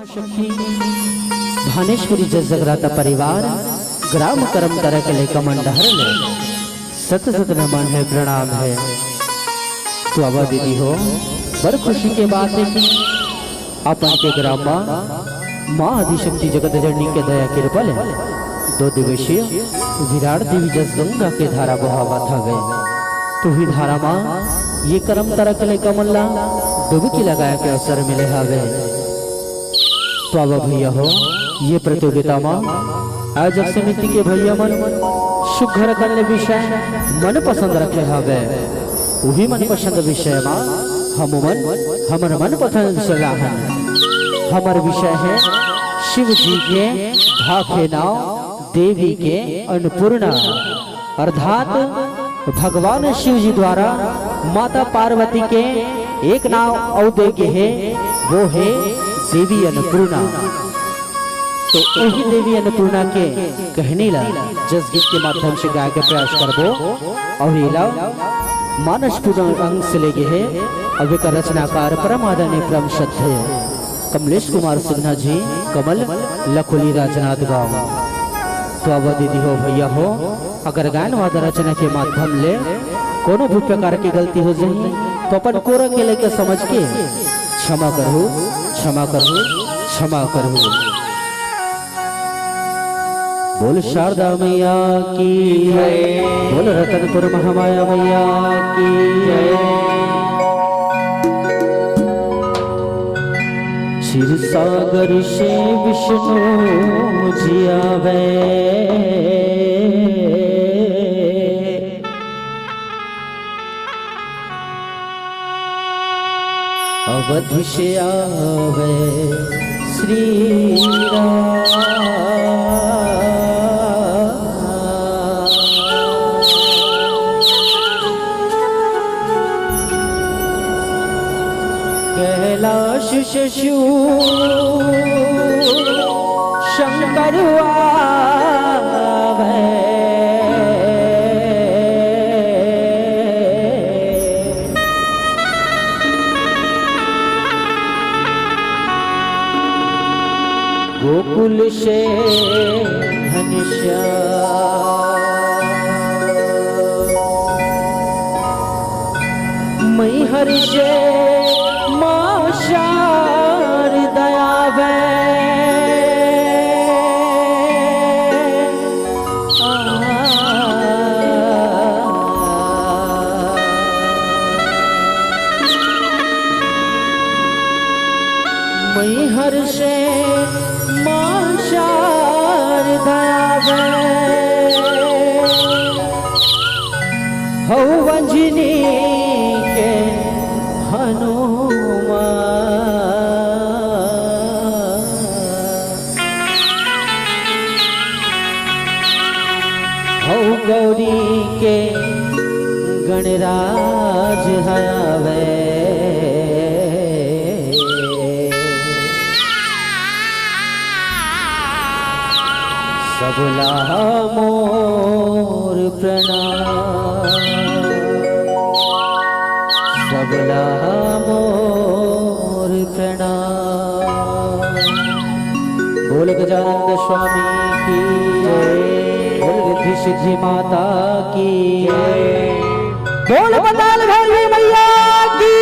महाशक्ति भानेश्वरी जगराता परिवार ग्राम कर्म तरक ले कमंडहर ले सत सत नमन है, प्रणाम है। तो अब दीदी हो बड़ खुशी के बात है कि अपन के ग्राम में माँ आदिशक्ति जगत जननी के दया कृपल 2 दिवसीय विराट देवी जस गंगा के धारा बहावा था गए। तो ही धारा माँ ये कर्म तरक ले कमल्ला डुबकी लगाया के अवसर मिले हावे। तो अब भैया हो ये प्रतियोगिता में आयोजक समिति के भैया मन सुघर करने विषय मन पसंद रखे हावे। वही मन पसंद विषय में हमर मन पसंद विषय हमार विषय है शिव जी के भाखे नाव देवी के अन्नपूर्णा, अर्थात भगवान शिव जी द्वारा माता पार्वती के एक नाव और देखे है, वो है देवी अन्नपूर्णा। तो वही देवी अन्नपूर्णा के कहने ला जस गीत के माध्यम से गाय के प्रयास करबो। और इला मानस पूजन अंग से लेके है। अब एक रचनाकार परम आदरणीय परम श्रद्धेय कमलेश कुमार सिन्हा जी कमल लखोली राजनाथ गांव। तो अब दीदी हो भैया हो अगर गायन वाद रचना के माध्यम ले कोनो भी प्रकार की गलती हो जाए तो अपन कोरा के लेके समझ के क्षमा करो, क्षमा करो, क्षमा करो। बोल शारदा मैया की जय, बोल रतनपुर महामाया मैया की जय। क्षीर सागर से विष्णु जी आवे, अवध से आवे श्री राम। कैलाश से शिव शंकर आवे, गोकुल से घनश्याम, मैहर से मां शारदा आवे, मैहर से मां शारदा आवे, हो वंजनी के हनुमान, हो गौरी के गणराज आवे, सबला मोर प्रणाम, सबला मोर प्रणाम। बोल गजानंद स्वामी की जय, बोल रिद्धि सिद्धि माता की जय, बोल बताल भैरवी मैया की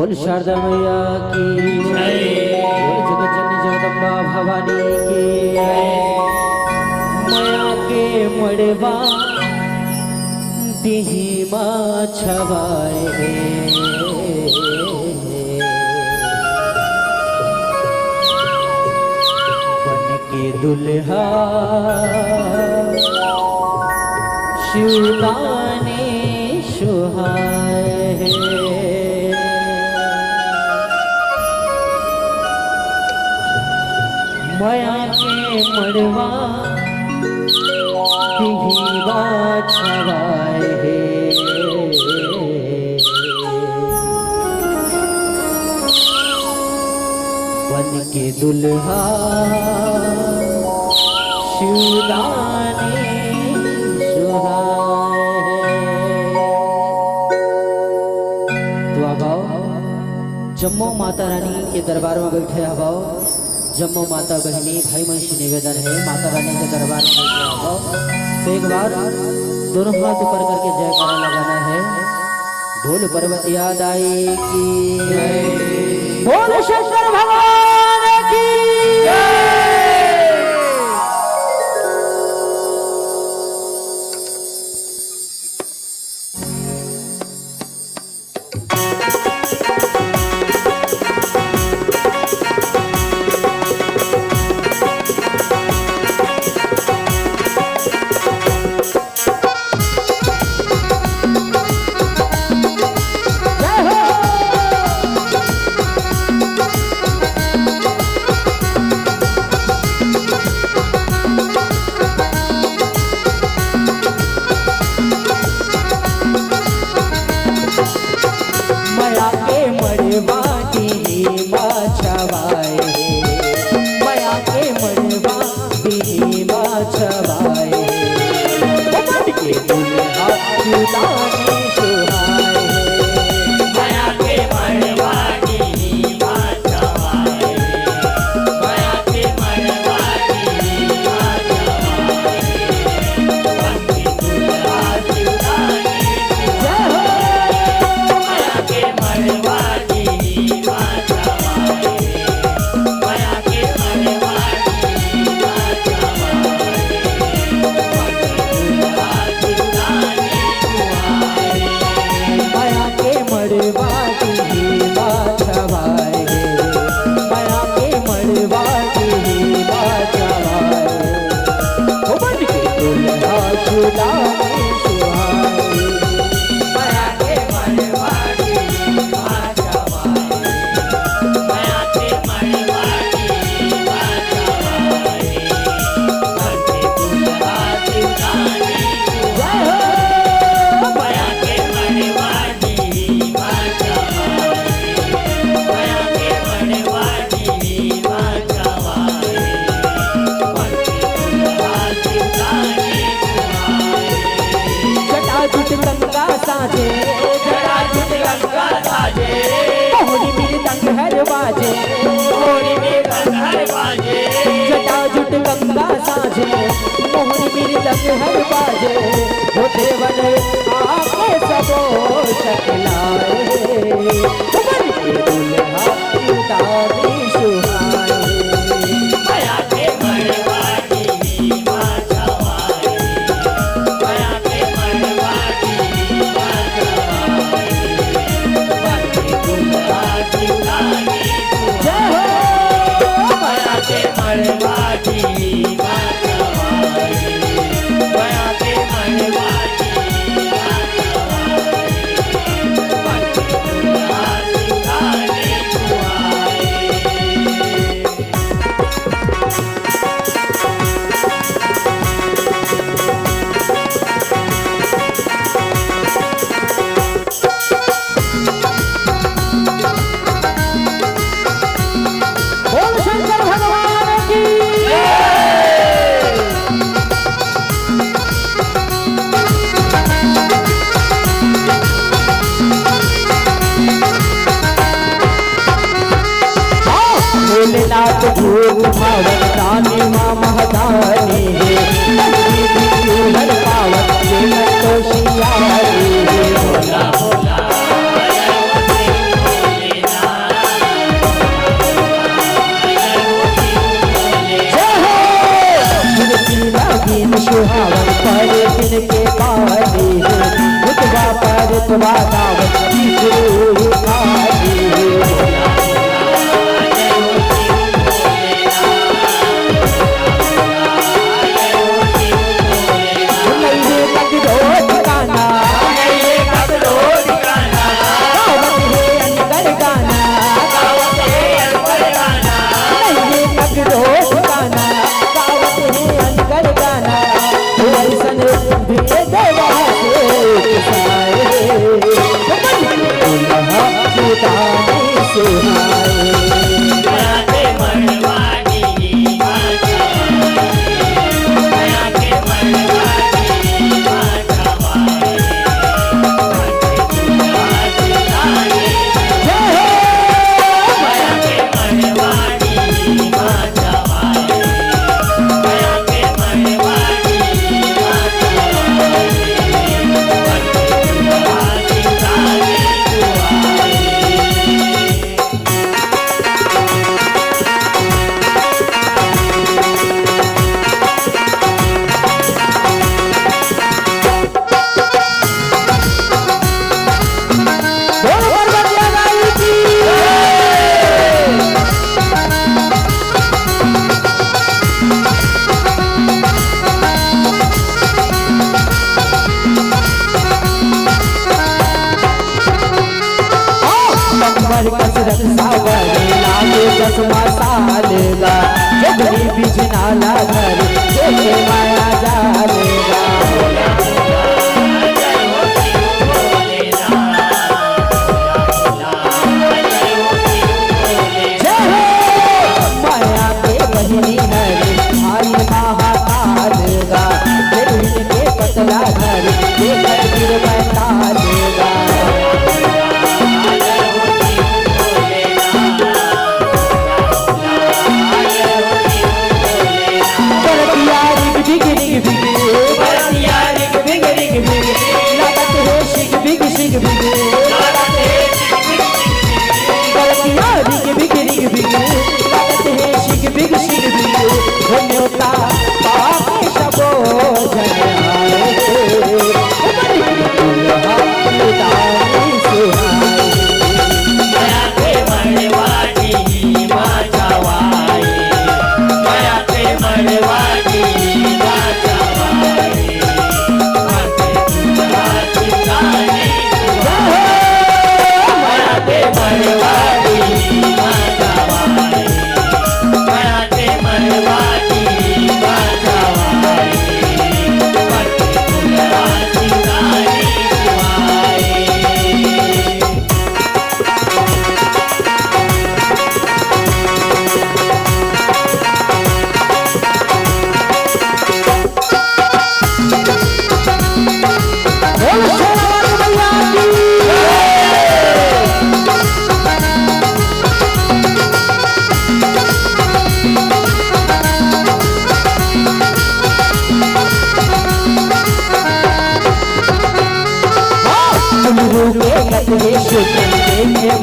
बोल शारदा मैया की जय, बोल जगत जननी जगदम्बा भवानी की जय। माया के मड़वा दिही माँ छवाए, बन के दुल्हा शिवदाने सुहाए। माया के मड़वा दिहीवा छवाए, बन के दुल्हा शिवदाने सुहाए। तो अब आओ जम्मू माता रानी के दरबार में बैठे। अब आओ जम्मू माता बहनी भाई मंशी निवेदन है माता रानी के दरबार में बैठे। अब आओ तो एक बार दोनों हाथ ऊपर करके जयकारा लगाना है। ढोल पर्वत याद आई की बोल शंकर भगवान की हर बाजे हो देवन आके सबो सकलाए, दुल्हा उतारी सुहाए। माया के मड़वा दिहीवा छवाए, माया के मड़वा दिहीवा छवाए, बन के दुल्हा शिवदाने सुहाए। माया के मड़वा दिहीवा छवाए, माया के मड़वा दिहीवा रुतबा दावत की जरूर खाली कसरत सावर लागे चश्मा सालेगा जगली बिजना घर देखे माया जालेगा माया के बहिनी हर भाई महाकालेगा के पतला घर देख गिर बैठालेगा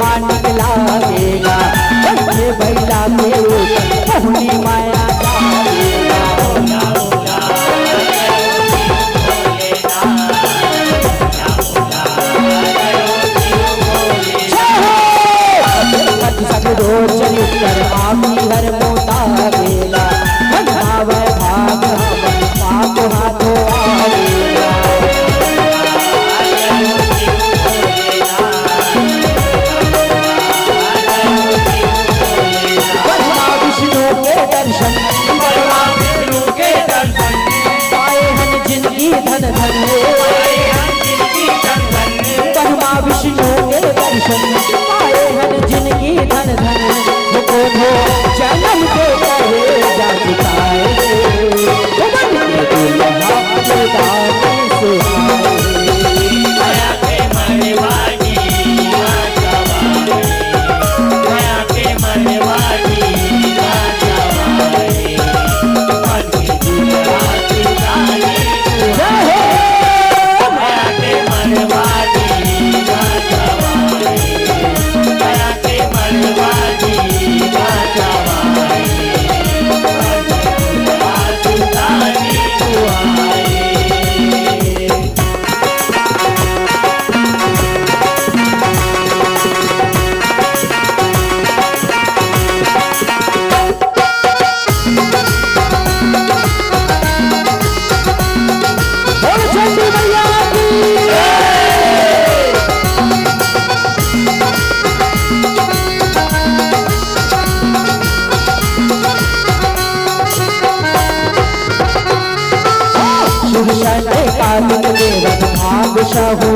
मानिक लागेगा बैला के माया चलिकर आमी हर मोता गेला भाग हाथों हाथों आवेगा दर्शन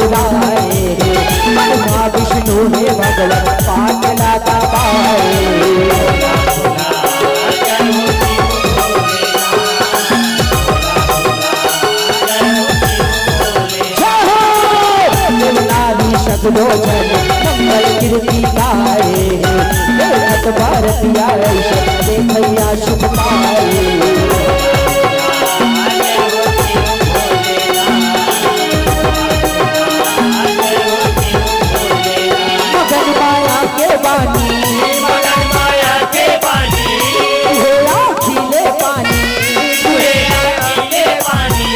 मुस्कुराए, ब्रह्मा विष्णु ने भगवत पाठ लगा पाए। सगलो जन मंगल कीर्ति गाए, देखत भारतिया देखैया शुभ पाए। मगन माया के बानी, मगन माया के बानी, हुआ खिले पानी, खिले पानी,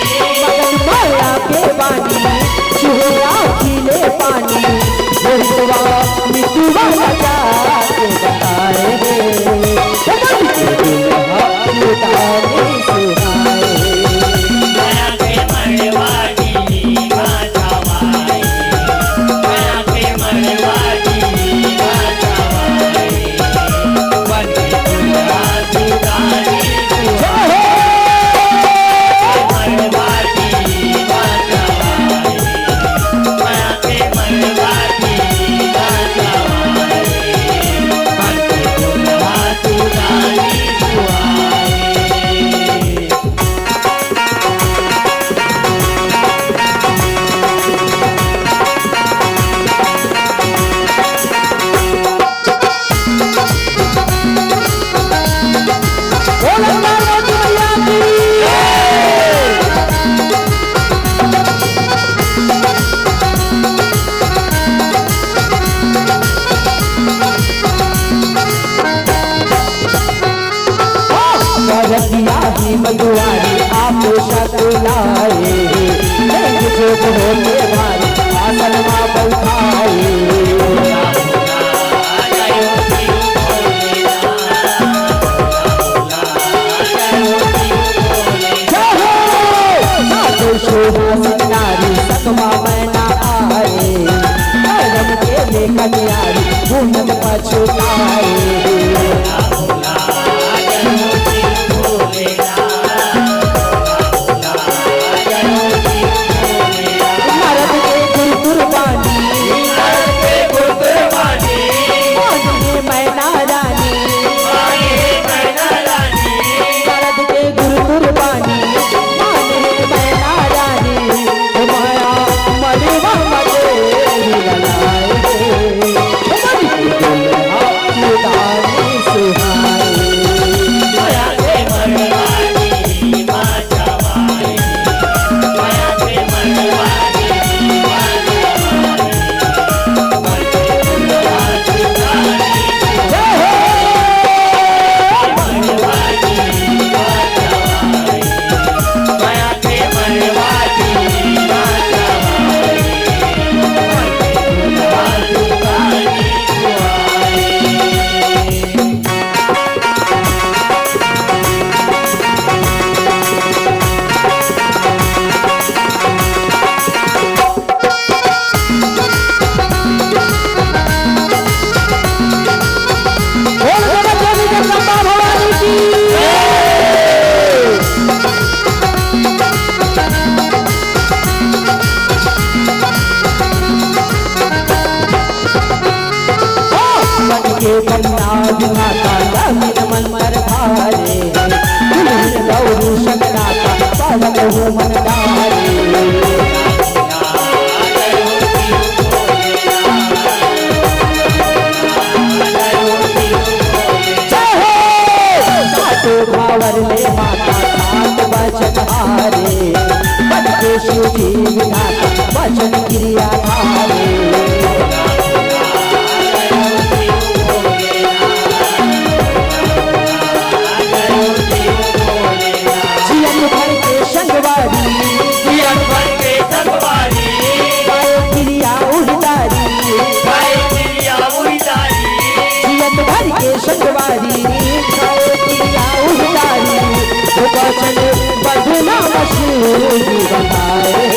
मगन माया के बानी, हुआ खिले पानी। मितुआ लगा के बताए, उतारे सुनाए। माया के मरवाड़ी बाजावाई, माया के मरवाड़ी बाजावाई, बने दुल्हा दुल्हनी दुआई, मरवाड़ी बाजावाई, माया के मरवाड़ी बाजावाई, बने दुल्हा दुल्हनी दुआई। रतिया ही मधुआरी आप सकलाए, जो होते भारी आसन माँ बैठाए। शोभा सिंगारी सकमा मैना आए, रम के ले कन्यारी घूमत पछुताए। के कन्या विधाता जमीन मन मर भारे, गौरी शंकराता पालक हो मन डारे। भावर ले माता सात वचन हारे, बन के शिव जी विधाता वचन क्रिया धारे। संगवारी खाए पिया उतारी, वचन बदना मशहूर बताए।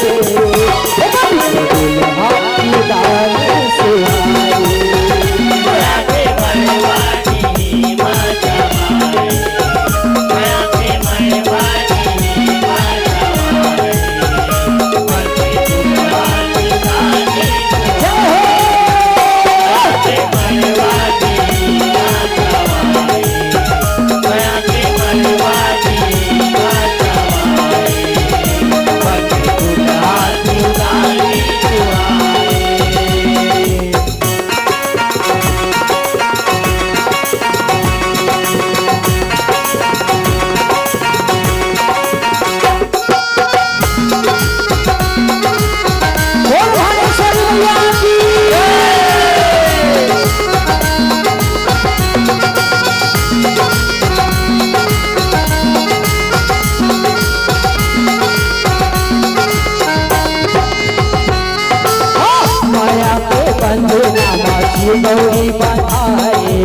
ये गौरी बधाए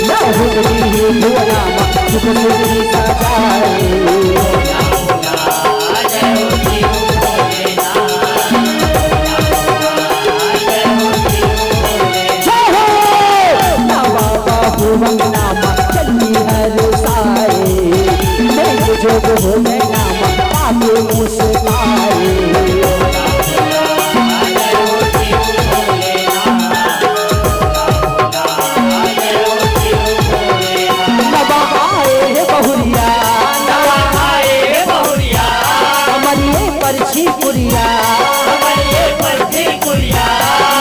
ना हुकरी भुवना सुख सुखी सजाए नामा चली हर साए मैं जोग हो मैं नामा पाके मुस्काए नवा आए बहुरिया कमरिए परछी पुरिया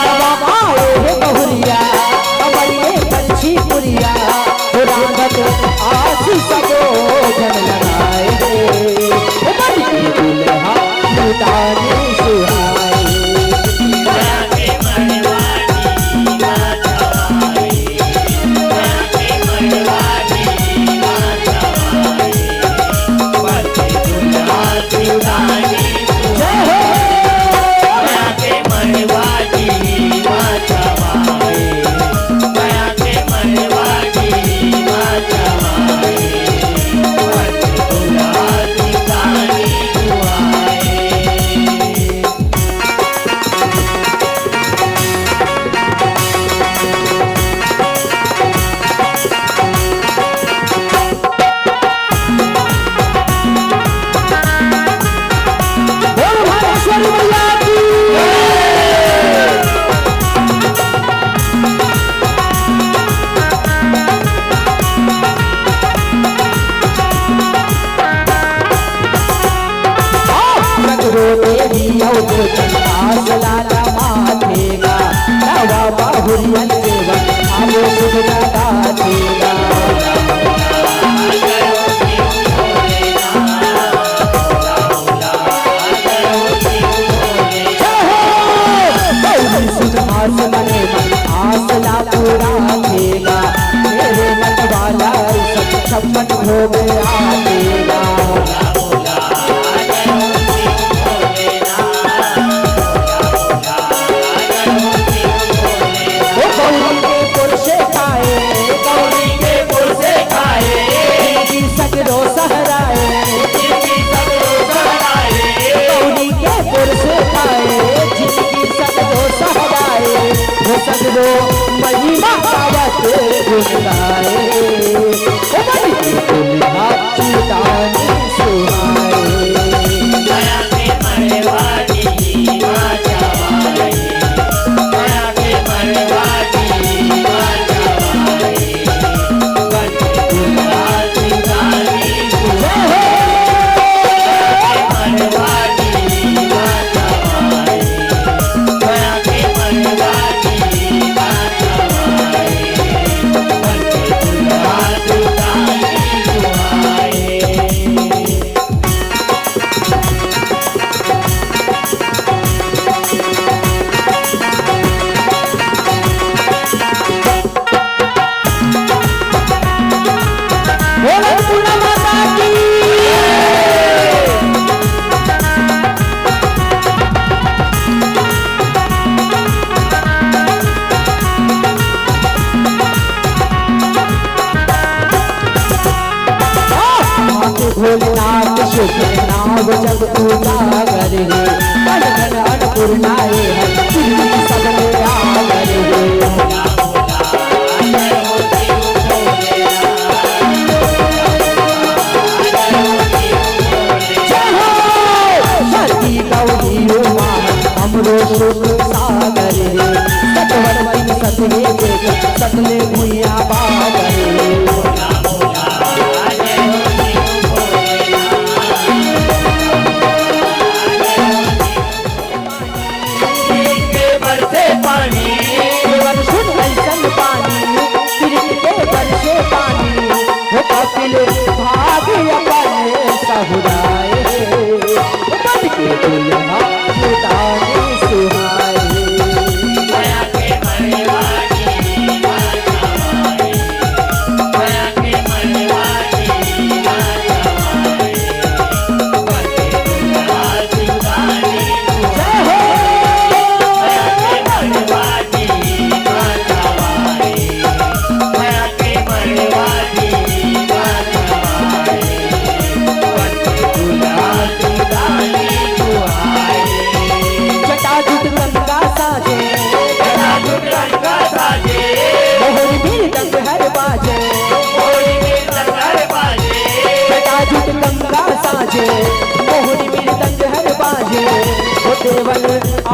नवा आए बहुरिया कमरिए परछी पुरिया रागत आशी सबो जन लगाए दुल्हा लुटाने सुहाए लाला माथेगा नवा बाहुरियन देवा आलो सुख लगा देगा सुधास बने आसला पूरा देगा मेरे मन वाला सब छप्पन भोग आएगा सगरो सहराए गौरी के पुर से खाए जिनकी सगरो सहराए वो सगरो महिमा पावत गुनगाए दुल्हा चुटाने सुहाए भोलेनाथ शुभ नाम जब उजागर है मन घन अन्नपूर्णाए है सबने आगर है सती गौरी उमा हमरो सुख सागर है सतवर मन सतले देख सतले भुइया बागर है भाग अपन सहुराए मन के दुल्हा लुटाने सुहाए देवन